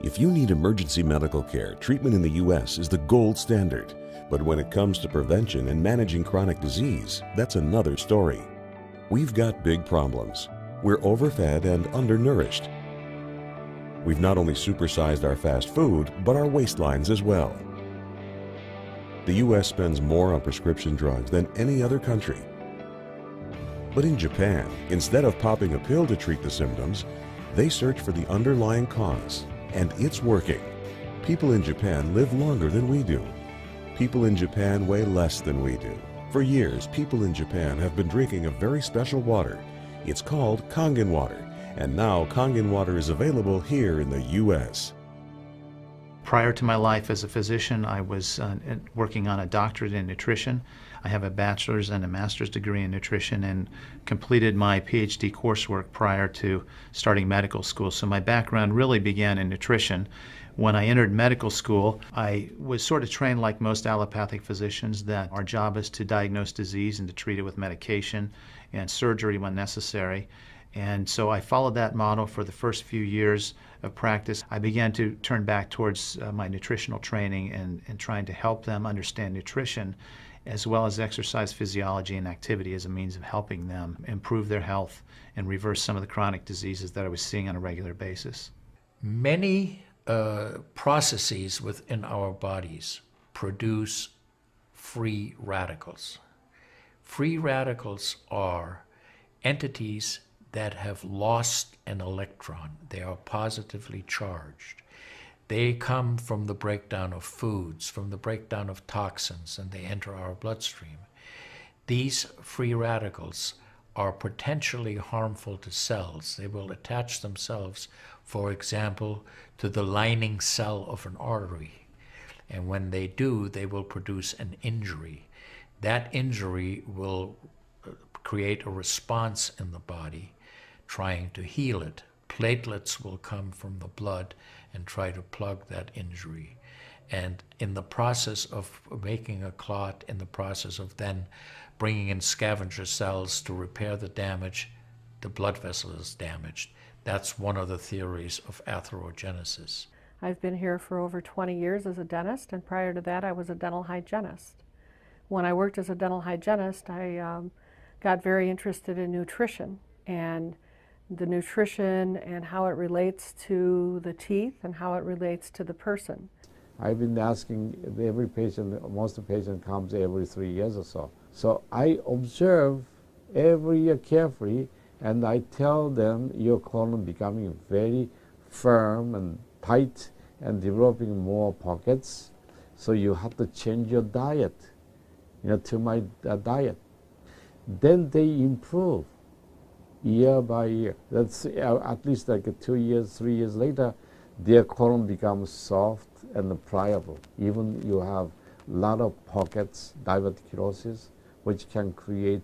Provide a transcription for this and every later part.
If you need emergency medical care, treatment in the U.S. is the gold standard. But when it comes to prevention and managing chronic disease, that's another story. We've got big problems. We're overfed and undernourished. We've not only supersized our fast food, but our waistlines as well. The U.S. spends more on prescription drugs than any other country. But in Japan, instead of popping a pill to treat the symptoms, they search for the underlying cause. And it's working. People in Japan live longer than we do. People in Japan weigh less than we do. For years, people in Japan have been drinking a very special water. It's called Kangen Water, and now Kangen Water is available here in the U.S. Prior to my life as a physician, I was working on a doctorate in nutrition. I have a bachelor's and a master's degree in nutrition and completed my PhD coursework prior to starting medical school. So my background really began in nutrition. When I entered medical school, I was sort of trained like most allopathic physicians that our job is to diagnose disease and to treat it with medication and surgery when necessary. And so I followed that model for the first few years of practice. I began to turn back towards my nutritional training and trying to help them understand nutrition as well as exercise physiology and activity as a means of helping them improve their health and reverse some of the chronic diseases that I was seeing on a regular basis. Many processes within our bodies produce free radicals. Free radicals are entities that have lost an electron. They are positively charged. They come from the breakdown of foods, from the breakdown of toxins, and they enter our bloodstream. These free radicals are potentially harmful to cells. They will attach themselves, for example, to the lining cell of an artery. And when they do, they will produce an injury. That injury will create a response in the body trying to heal it. Platelets will come from the blood and try to plug that injury. And in the process of making a clot, in the process of then bringing in scavenger cells to repair the damage, the blood vessel is damaged. That's one of the theories of atherogenesis. I've been here for over 20 years as a dentist, and prior to that I was a dental hygienist. When I worked as a dental hygienist, I got very interested in nutrition and the nutrition and how it relates to the teeth and how it relates to the person. I've been asking every patient, most of the patient comes every 3 years or so. So I observe every year carefully, and I tell them your colon becoming very firm and tight and developing more pockets. So you have to change your diet, to my diet. Then they improve year by year. That's at least like 2 years, 3 years later, their colon becomes soft and pliable. Even you have a lot of pockets, diverticulosis, which can create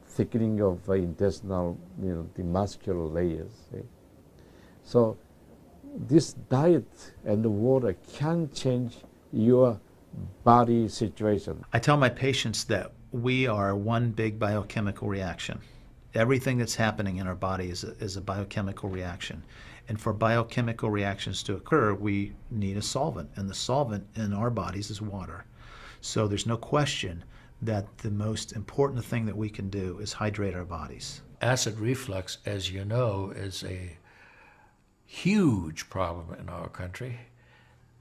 thickening of intestinal, the muscular layers. So this diet and the water can change your body situation. I tell my patients that we are one big biochemical reaction. Everything that's happening in our body is a biochemical reaction. And for biochemical reactions to occur, we need a solvent. And the solvent in our bodies is water. So there's no question that the most important thing that we can do is hydrate our bodies. Acid reflux, as you know, is a huge problem in our country.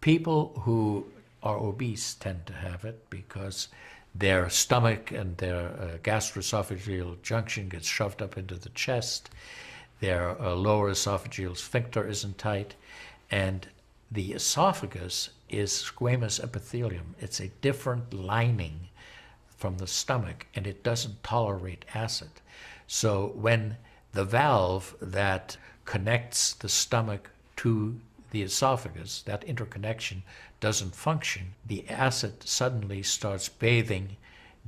People who are obese tend to have it because their stomach and their gastroesophageal junction gets shoved up into the chest. Their lower esophageal sphincter isn't tight. And the esophagus is squamous epithelium. It's a different lining from the stomach, and it doesn't tolerate acid. So when the valve that connects the stomach to the esophagus, that interconnection doesn't function, the acid suddenly starts bathing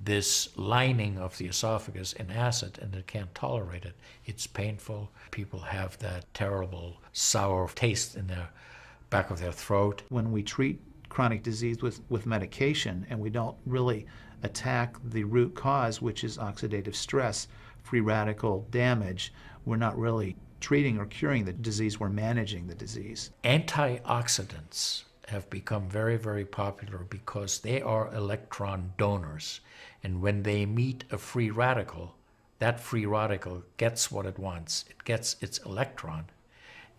this lining of the esophagus in acid, and it can't tolerate it. It's painful. People have that terrible sour taste in the back of their throat. When we treat chronic disease with medication and we don't really attack the root cause, which is oxidative stress, free radical damage, we're not really treating or curing the disease, we're managing the disease. Antioxidants have become very, very popular because they are electron donors. And when they meet a free radical, that free radical gets what it wants. It gets its electron,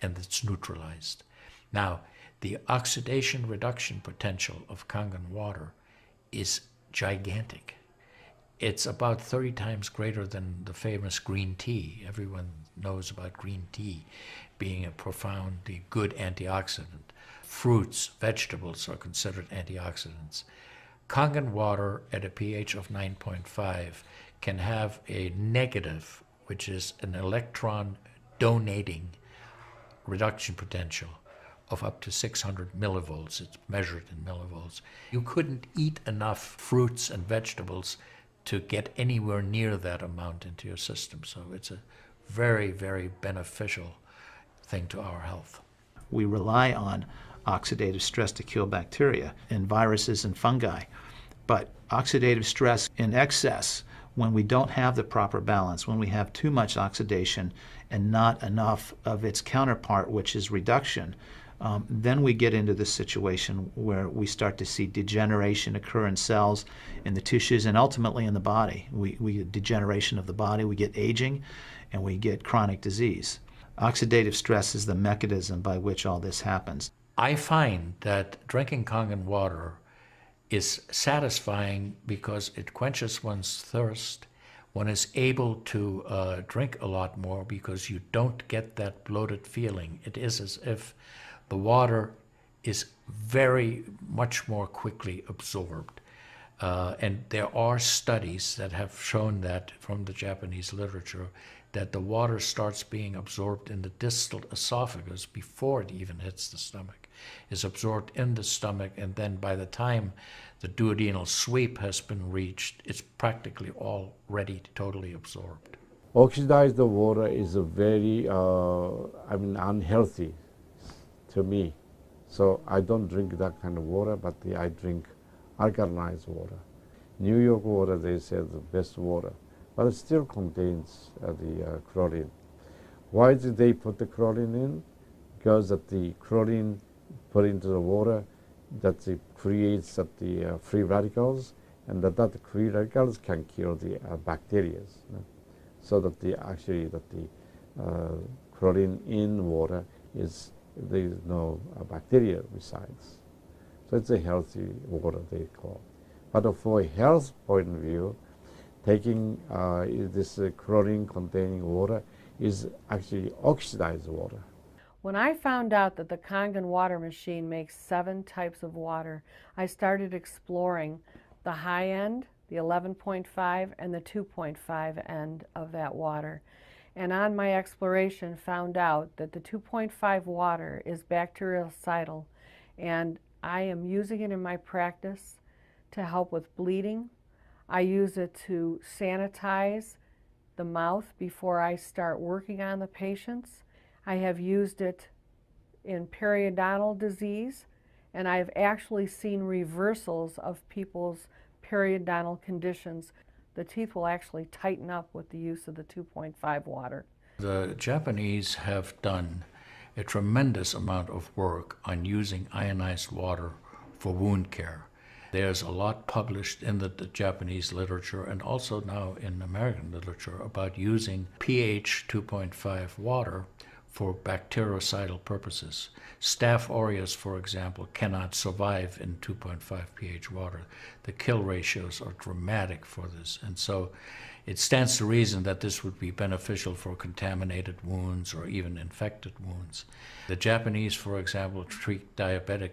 and it's neutralized. Now, the oxidation reduction potential of Kangen water is gigantic. It's about 30 times greater than the famous green tea. Everyone knows about green tea being a profoundly good antioxidant. Fruits, vegetables are considered antioxidants. Kangen water at a pH of 9.5 can have a negative, which is an electron donating reduction potential of up to 600 millivolts. It's measured in millivolts. You couldn't eat enough fruits and vegetables to get anywhere near that amount into your system. So it's a very, very beneficial thing to our health. We rely on oxidative stress to kill bacteria and viruses and fungi. But oxidative stress in excess, when we don't have the proper balance, when we have too much oxidation and not enough of its counterpart, which is reduction, then we get into this situation where we start to see degeneration occur in cells, in the tissues, and ultimately in the body. We get degeneration of the body, we get aging, and we get chronic disease. Oxidative stress is the mechanism by which all this happens. I find that drinking Kangen water is satisfying because it quenches one's thirst. One is able to drink a lot more because you don't get that bloated feeling. It is as if the water is very much more quickly absorbed. And there are studies that have shown that from the Japanese literature, that the water starts being absorbed in the distal esophagus before it even hits the stomach, is absorbed in the stomach, and then by the time the duodenal sweep has been reached, it's practically already totally absorbed. Oxidized water is a very, unhealthy to me. So I don't drink that kind of water, but I drink alkalized water. New York water, they say, the best water, but it still contains the chlorine. Why did they put the chlorine in? Because that the chlorine put into the water, that it creates the free radicals, and that free radicals can kill the bacteria. So that the chlorine in water is, there is no bacteria resides. So it's a healthy water, they call. But for a health point of view, taking this chlorine-containing water is actually oxidized water. When I found out that the Kangen water machine makes 7 types of water, I started exploring the high end, the 11.5, and the 2.5 end of that water. And on my exploration, found out that the 2.5 water is bactericidal, and I am using it in my practice to help with bleeding. I use it to sanitize the mouth before I start working on the patients. I have used it in periodontal disease, and I've actually seen reversals of people's periodontal conditions. The teeth will actually tighten up with the use of the 2.5 water. The Japanese have done a tremendous amount of work on using ionized water for wound care. There's a lot published in the Japanese literature and also now in American literature about using pH 2.5 water for bactericidal purposes. Staph aureus, for example, cannot survive in 2.5 pH water. The kill ratios are dramatic for this, and so it stands to reason that this would be beneficial for contaminated wounds or even infected wounds. The Japanese, for example, treat diabetic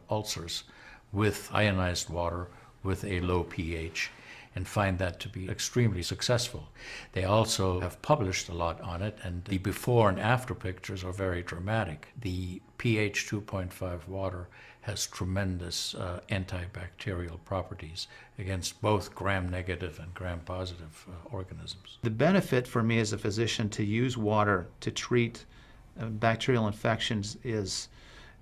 ulcers with ionized water with a low pH and find that to be extremely successful. They also have published a lot on it, and the before and after pictures are very dramatic. The pH 2.5 water has tremendous antibacterial properties against both gram-negative and gram-positive organisms. The benefit for me as a physician to use water to treat bacterial infections is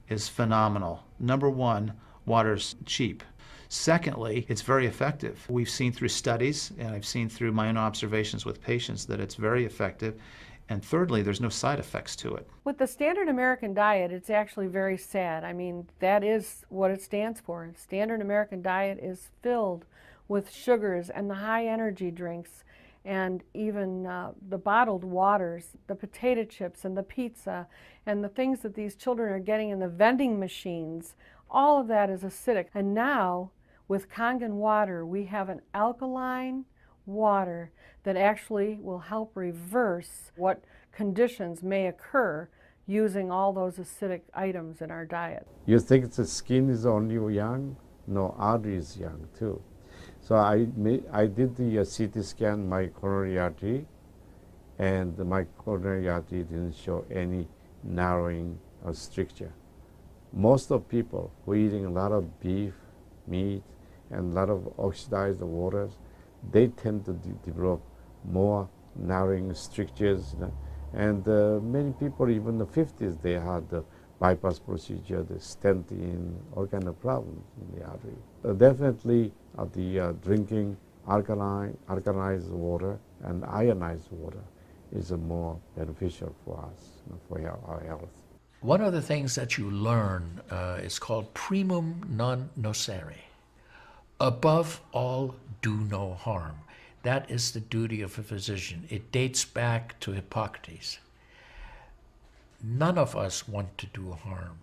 phenomenal. Number one, water's cheap. Secondly, it's very effective. We've seen through studies, and I've seen through my own observations with patients, that it's very effective. And thirdly, there's no side effects to it. With the standard American diet, it's actually very sad. I mean, that is what it stands for. Standard American diet is filled with sugars and the high energy drinks and even the bottled waters, the potato chips and the pizza and the things that these children are getting in the vending machines. All of that is acidic. And now, with Kangen Water, we have an alkaline water that actually will help reverse what conditions may occur using all those acidic items in our diet. You think the skin is only young? No, artery is young too. So I did the CT scan, my coronary artery, and my coronary artery didn't show any narrowing or stricture. Most of people who are eating a lot of beef, meat, and a lot of oxidized waters, they tend to develop more narrowing strictures. And many people, even in the 50s, they had the bypass procedure, the stent in, all kind of problems in the artery. Definitely the drinking alkalized water and ionized water is more beneficial for us, for our health. One of the things that you learn is called primum non nocere. Above all, do no harm. That is the duty of a physician. It dates back to Hippocrates. None of us want to do harm.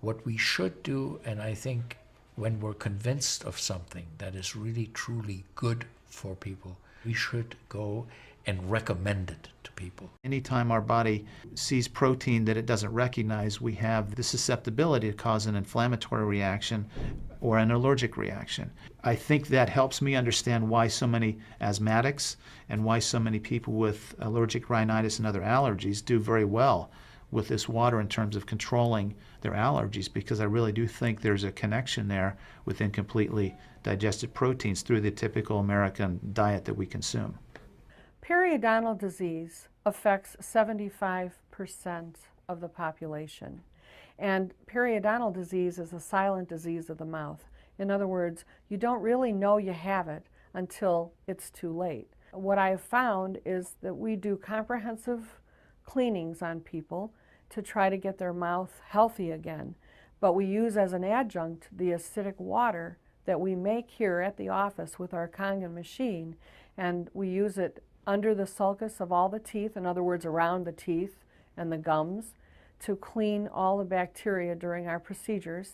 What we should do, and I think when we're convinced of something that is really truly good for people, we should go and recommend it to people. Anytime our body sees protein that it doesn't recognize, we have the susceptibility to cause an inflammatory reaction or an allergic reaction. I think that helps me understand why so many asthmatics and why so many people with allergic rhinitis and other allergies do very well with this water in terms of controlling their allergies, because I really do think there's a connection there with incompletely digested proteins through the typical American diet that we consume. Periodontal disease affects 75% of the population. And periodontal disease is a silent disease of the mouth. In other words, you don't really know you have it until it's too late. What I have found is that we do comprehensive cleanings on people to try to get their mouth healthy again. But we use as an adjunct the acidic water that we make here at the office with our Kangen machine, and we use it under the sulcus of all the teeth, in other words, around the teeth and the gums, to clean all the bacteria during our procedures.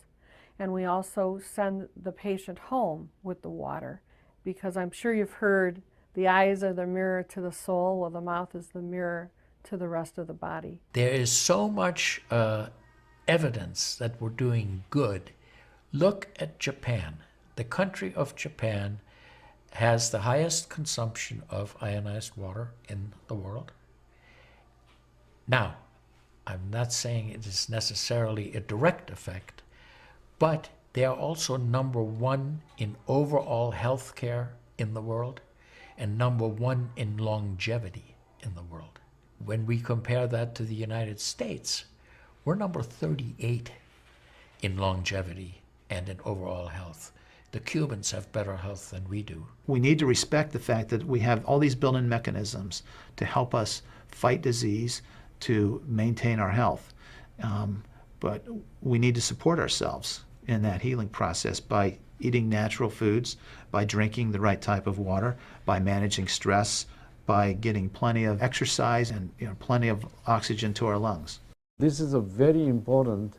And we also send the patient home with the water, because I'm sure you've heard the eyes are the mirror to the soul, while the mouth is the mirror to the rest of the body. There is so much evidence that we're doing good. Look at Japan. The country of Japan has the highest consumption of ionized water in the world. Now, I'm not saying it is necessarily a direct effect, but they are also #1 in overall health care in the world and #1 in longevity in the world. When we compare that to the United States, we're number 38 in longevity and in overall health. The Cubans have better health than we do. We need to respect the fact that we have all these built-in mechanisms to help us fight disease, to maintain our health. But we need to support ourselves in that healing process by eating natural foods, by drinking the right type of water, by managing stress, by getting plenty of exercise and plenty of oxygen to our lungs. This is a very important.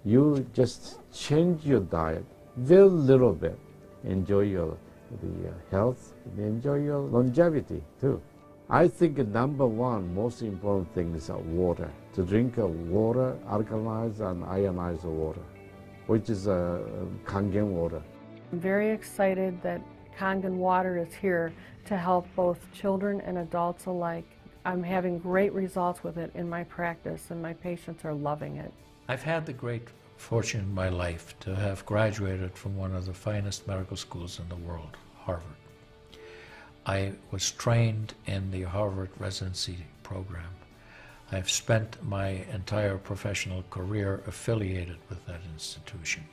You just change your diet very little bit. Enjoy the health, enjoy your longevity too. I think #1 most important thing is water. To drink water, alkalized and ionized water, which is Kangen water. I'm very excited that Kangen Water is here to help both children and adults alike. I'm having great results with it in my practice, and my patients are loving it. I've had the great fortune in my life to have graduated from one of the finest medical schools in the world, Harvard. I was trained in the Harvard residency program. I've spent my entire professional career affiliated with that institution.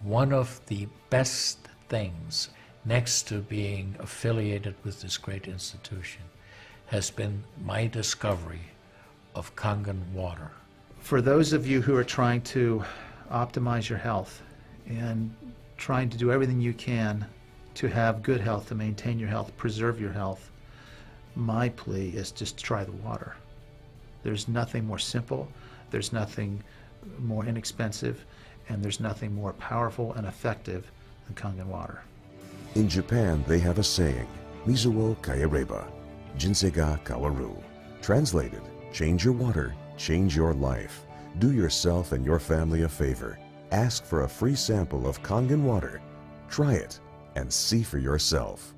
One of the best things, next to being affiliated with this great institution, has been my discovery of Kangen water. For those of you who are trying to optimize your health and trying to do everything you can to have good health, to maintain your health, preserve your health, my plea is just try the water. There's nothing more simple, there's nothing more inexpensive, and there's nothing more powerful and effective than Kangen water. In Japan, they have a saying, Mizuo kaereba, jinsei ga kawaru. Translated, change your water, change your life. Do yourself and your family a favor. Ask for a free sample of Kangen water. Try it and see for yourself.